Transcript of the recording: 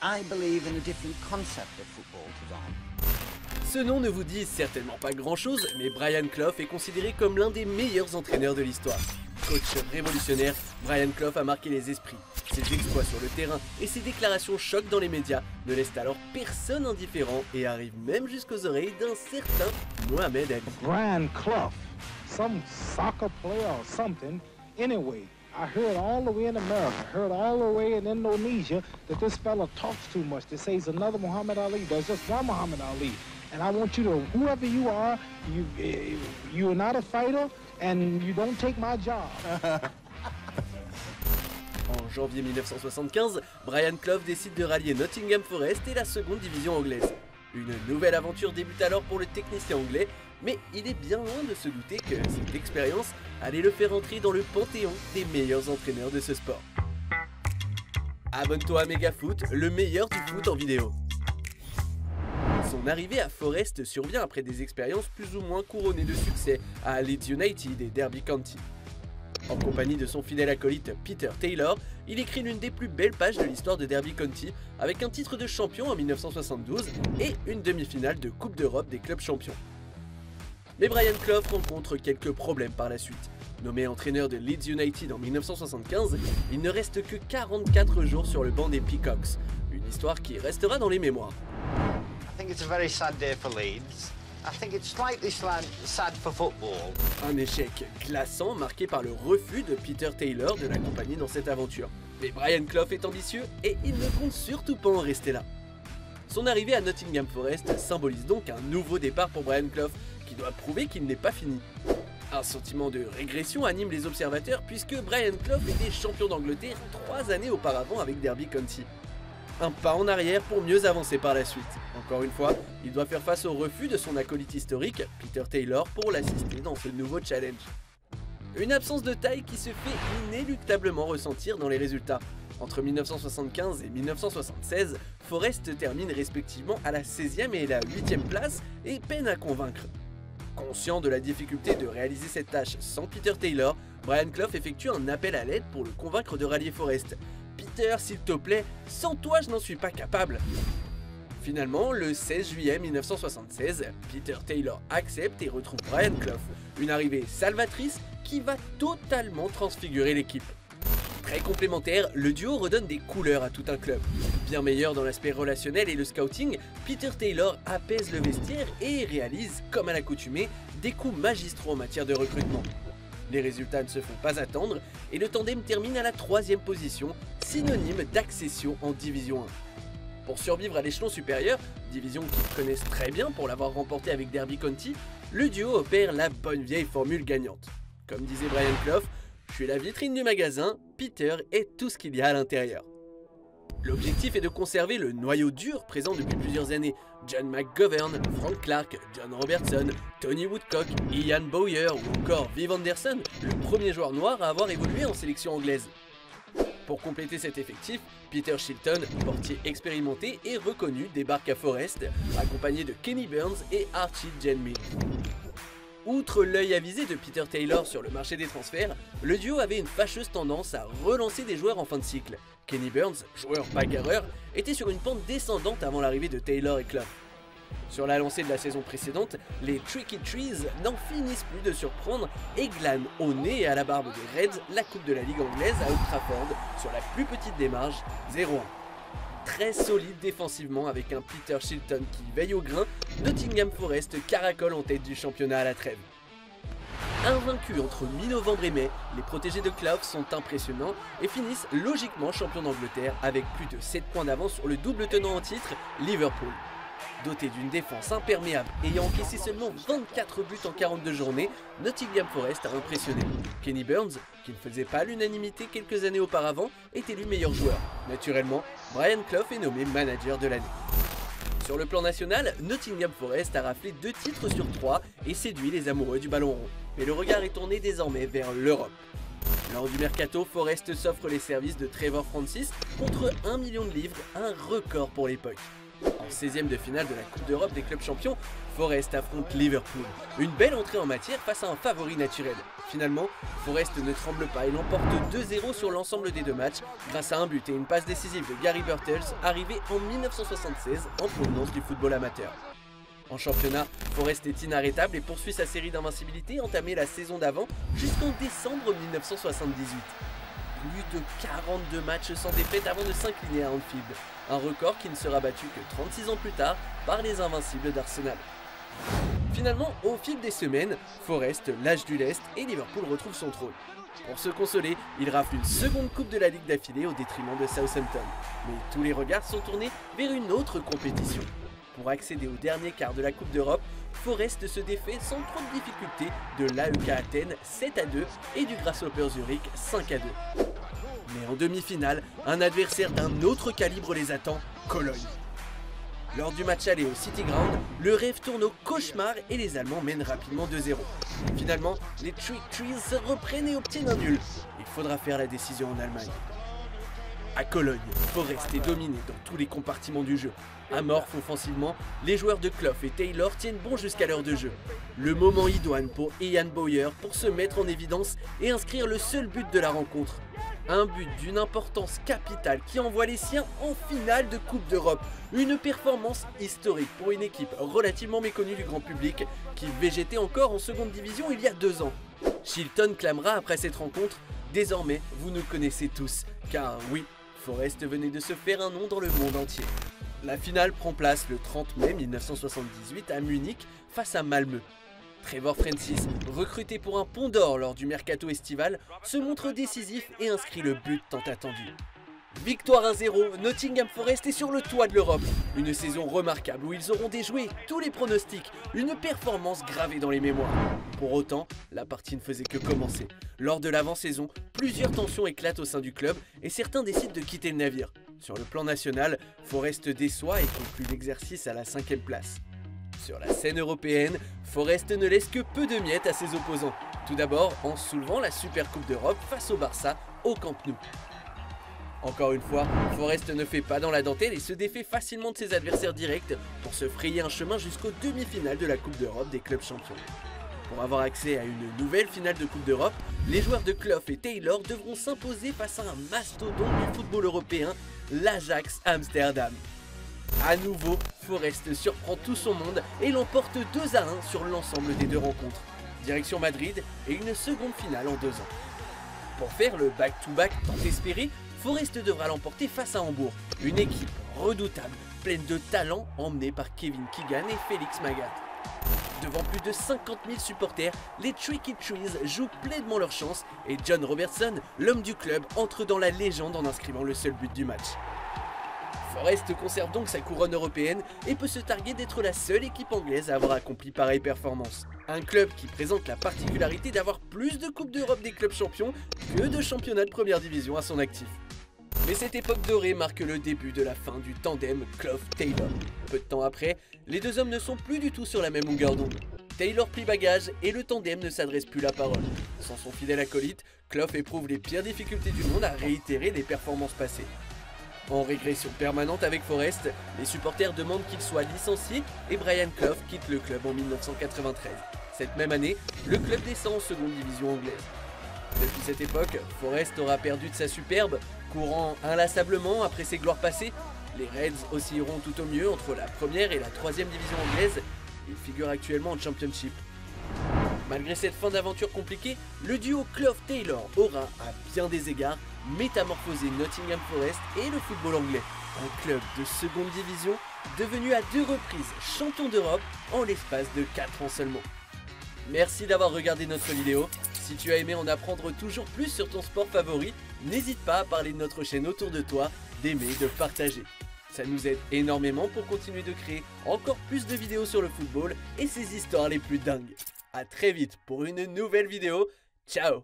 I believe in a different concept of football to them. Ce nom ne vous dit certainement pas grand chose, mais Brian Clough est considéré comme l'un des meilleurs entraîneurs de l'histoire. Coach révolutionnaire, Brian Clough a marqué les esprits. Ses exploits sur le terrain et ses déclarations choc dans les médias ne laissent alors personne indifférent et arrivent même jusqu'aux oreilles d'un certain Mohamed Ali. Brian Clough, some soccer player or something. Anyway, I heard all the way in America, I heard all the way in Indonesia that this fella talks too much. They say he's another Muhammad Ali. There's just one Muhammad Ali. And I want you to, whoever you are, you're not a fighter and you don't take my job. En janvier 1975, Brian Clough décide de rallier Nottingham Forest et la seconde division anglaise. Une nouvelle aventure débute alors pour le technicien anglais, mais il est bien loin de se douter que cette expérience allait le faire entrer dans le panthéon des meilleurs entraîneurs de ce sport. Abonne-toi à Megafoot, le meilleur du foot en vidéo. Son arrivée à Forest survient après des expériences plus ou moins couronnées de succès à Leeds United et Derby County. En compagnie de son fidèle acolyte Peter Taylor, il écrit l'une des plus belles pages de l'histoire de Derby County avec un titre de champion en 1972 et une demi-finale de Coupe d'Europe des clubs champions. Mais Brian Clough rencontre quelques problèmes par la suite. Nommé entraîneur de Leeds United en 1975, il ne reste que 44 jours sur le banc des Peacocks, une histoire qui restera dans les mémoires. I think it's a very sad day for Leeds. I think it's slightly sad for football. Un échec glaçant marqué par le refus de Peter Taylor de l'accompagner dans cette aventure. Mais Brian Clough est ambitieux et il ne compte surtout pas en rester là. Son arrivée à Nottingham Forest symbolise donc un nouveau départ pour Brian Clough qui doit prouver qu'il n'est pas fini. Un sentiment de régression anime les observateurs puisque Brian Clough était champion d'Angleterre 3 années auparavant avec Derby County. Un pas en arrière pour mieux avancer par la suite. Encore une fois, il doit faire face au refus de son acolyte historique, Peter Taylor, pour l'assister dans ce nouveau challenge. Une absence de taille qui se fait inéluctablement ressentir dans les résultats. Entre 1975 et 1976, Forest termine respectivement à la 16e et la 8e place et peine à convaincre. Conscient de la difficulté de réaliser cette tâche sans Peter Taylor, Brian Clough effectue un appel à l'aide pour le convaincre de rallier Forest. « Peter, s'il te plaît, sans toi je n'en suis pas capable !» Finalement, le 16 juillet 1976, Peter Taylor accepte et retrouve Brian Clough, une arrivée salvatrice qui va totalement transfigurer l'équipe. Très complémentaire, le duo redonne des couleurs à tout un club. Bien meilleur dans l'aspect relationnel et le scouting, Peter Taylor apaise le vestiaire et réalise, comme à l'accoutumée, des coups magistraux en matière de recrutement. Les résultats ne se font pas attendre et le tandem termine à la 3e position, synonyme d'accession en Division 1. Pour survivre à l'échelon supérieur, division qu'ils connaissent très bien pour l'avoir remporté avec Derby County, le duo opère la bonne vieille formule gagnante. Comme disait Brian Clough, je suis la vitrine du magasin, Peter est tout ce qu'il y a à l'intérieur. L'objectif est de conserver le noyau dur présent depuis plusieurs années. John McGovern, Frank Clark, John Robertson, Tony Woodcock, Ian Bowyer ou encore Viv Anderson, le premier joueur noir à avoir évolué en sélection anglaise. Pour compléter cet effectif, Peter Shilton, portier expérimenté et reconnu, débarque à Forest, accompagné de Kenny Burns et Archie Jenmin. Outre l'œil avisé de Peter Taylor sur le marché des transferts, le duo avait une fâcheuse tendance à relancer des joueurs en fin de cycle. Kenny Burns, joueur bagarreur, était sur une pente descendante avant l'arrivée de Taylor et Clough. Sur la lancée de la saison précédente, les Tricky Trees n'en finissent plus de surprendre et glanent au nez et à la barbe des Reds la Coupe de la Ligue anglaise à Old Trafford sur la plus petite des marges, 0-1. Très solide défensivement avec un Peter Shilton qui veille au grain, Nottingham Forest caracole en tête du championnat à la trêve. Invaincus entre mi-novembre et mai, les protégés de Clough sont impressionnants et finissent logiquement champions d'Angleterre avec plus de 7 points d'avance sur le double tenant en titre, Liverpool. Doté d'une défense imperméable ayant encaissé seulement 24 buts en 42 journées, Nottingham Forest a impressionné. Kenny Burns, qui ne faisait pas l'unanimité quelques années auparavant, est élu meilleur joueur. Naturellement, Brian Clough est nommé manager de l'année. Sur le plan national, Nottingham Forest a raflé 2 titres sur 3 et séduit les amoureux du ballon rond. Mais le regard est tourné désormais vers l'Europe. Lors du mercato, Forest s'offre les services de Trevor Francis contre 1 million de livres, un record pour l'époque. En 16e de finale de la Coupe d'Europe des clubs champions, Forest affronte Liverpool. Une belle entrée en matière face à un favori naturel. Finalement, Forest ne tremble pas et l'emporte 2-0 sur l'ensemble des deux matchs grâce à un but et une passe décisive de Gary Birtles arrivé en 1976 en provenance du football amateur. En championnat, Forest est inarrêtable et poursuit sa série d'invincibilité entamée la saison d'avant jusqu'en décembre 1978. Plus de 42 matchs sans défaite avant de s'incliner à Anfield, un record qui ne sera battu que 36 ans plus tard par les invincibles d'Arsenal. Finalement, au fil des semaines, Forest lâche du lest et Liverpool retrouve son trône. Pour se consoler, il rafle une seconde coupe de la Ligue d'affilée au détriment de Southampton. Mais tous les regards sont tournés vers une autre compétition. Pour accéder au dernier quart de la Coupe d'Europe, Forest se défait sans trop de difficultés de l'AEK Athènes 7-2 et du Grasshopper Zurich 5-2. Mais en demi-finale, un adversaire d'un autre calibre les attend, Cologne. Lors du match aller au City Ground, le rêve tourne au cauchemar et les Allemands mènent rapidement 2-0. Finalement, les Trick Trees se reprennent et obtiennent un nul. Il faudra faire la décision en Allemagne. À Cologne, Forest est dominé dans tous les compartiments du jeu. Amorphes offensivement, les joueurs de Clough et Taylor tiennent bon jusqu'à l'heure de jeu. Le moment idoine pour Ian Bowyer pour se mettre en évidence et inscrire le seul but de la rencontre. Un but d'une importance capitale qui envoie les siens en finale de Coupe d'Europe. Une performance historique pour une équipe relativement méconnue du grand public qui végétait encore en seconde division il y a 2 ans. Shilton clamera après cette rencontre « Désormais, vous nous connaissez tous, car oui, Forest venait de se faire un nom dans le monde entier ». La finale prend place le 30 mai 1978 à Munich face à Malmö. Trevor Francis, recruté pour un pont d'or lors du mercato estival, se montre décisif et inscrit le but tant attendu. Victoire 1-0, Nottingham Forest est sur le toit de l'Europe. Une saison remarquable où ils auront déjoué tous les pronostics, une performance gravée dans les mémoires. Pour autant, la partie ne faisait que commencer. Lors de l'avant-saison, plusieurs tensions éclatent au sein du club et certains décident de quitter le navire. Sur le plan national, Forest déçoit et conclut l'exercice à la 5e place. Sur la scène européenne, Forest ne laisse que peu de miettes à ses opposants. Tout d'abord en soulevant la Super Coupe d'Europe face au Barça au Camp Nou. Encore une fois, Forest ne fait pas dans la dentelle et se défait facilement de ses adversaires directs pour se frayer un chemin jusqu'aux demi-finales de la Coupe d'Europe des clubs champions. Pour avoir accès à une nouvelle finale de Coupe d'Europe, les joueurs de Clough et Taylor devront s'imposer face à un mastodonte du football européen, l'Ajax Amsterdam. A nouveau, Forest surprend tout son monde et l'emporte 2-1 sur l'ensemble des deux rencontres. Direction Madrid et une seconde finale en 2 ans. Pour faire le back-to-back tant espéré, Forest devra l'emporter face à Hambourg, une équipe redoutable, pleine de talent emmenée par Kevin Keegan et Félix Magath. Devant plus de 50 000 supporters, les Tricky Trees jouent pleinement leur chance et John Robertson, l'homme du club, entre dans la légende en inscrivant le seul but du match. Forest conserve donc sa couronne européenne et peut se targuer d'être la seule équipe anglaise à avoir accompli pareille performance. Un club qui présente la particularité d'avoir plus de Coupes d'Europe des clubs champions que de championnats de première division à son actif. Mais cette époque dorée marque le début de la fin du tandem Clough-Taylor. Peu de temps après, les deux hommes ne sont plus du tout sur la même longueur d'onde. Taylor plie bagage et le tandem ne s'adresse plus la parole. Sans son fidèle acolyte, Clough éprouve les pires difficultés du monde à réitérer les performances passées. En régression permanente avec Forest, les supporters demandent qu'il soit licencié et Brian Clough quitte le club en 1993. Cette même année, le club descend en seconde division anglaise. Depuis cette époque, Forest aura perdu de sa superbe, courant inlassablement après ses gloires passées. Les Reds oscilleront tout au mieux entre la première et la 3e division anglaise. Ils figurent actuellement en Championship. Malgré cette fin d'aventure compliquée, le duo Clough-Taylor aura, à bien des égards, métamorphosé Nottingham Forest et le football anglais. Un club de seconde division devenu à 2 reprises champion d'Europe en l'espace de 4 ans seulement. Merci d'avoir regardé notre vidéo. Si tu as aimé en apprendre toujours plus sur ton sport favori, n'hésite pas à parler de notre chaîne autour de toi, d'aimer, de partager. Ça nous aide énormément pour continuer de créer encore plus de vidéos sur le football et ses histoires les plus dingues. A très vite pour une nouvelle vidéo. Ciao!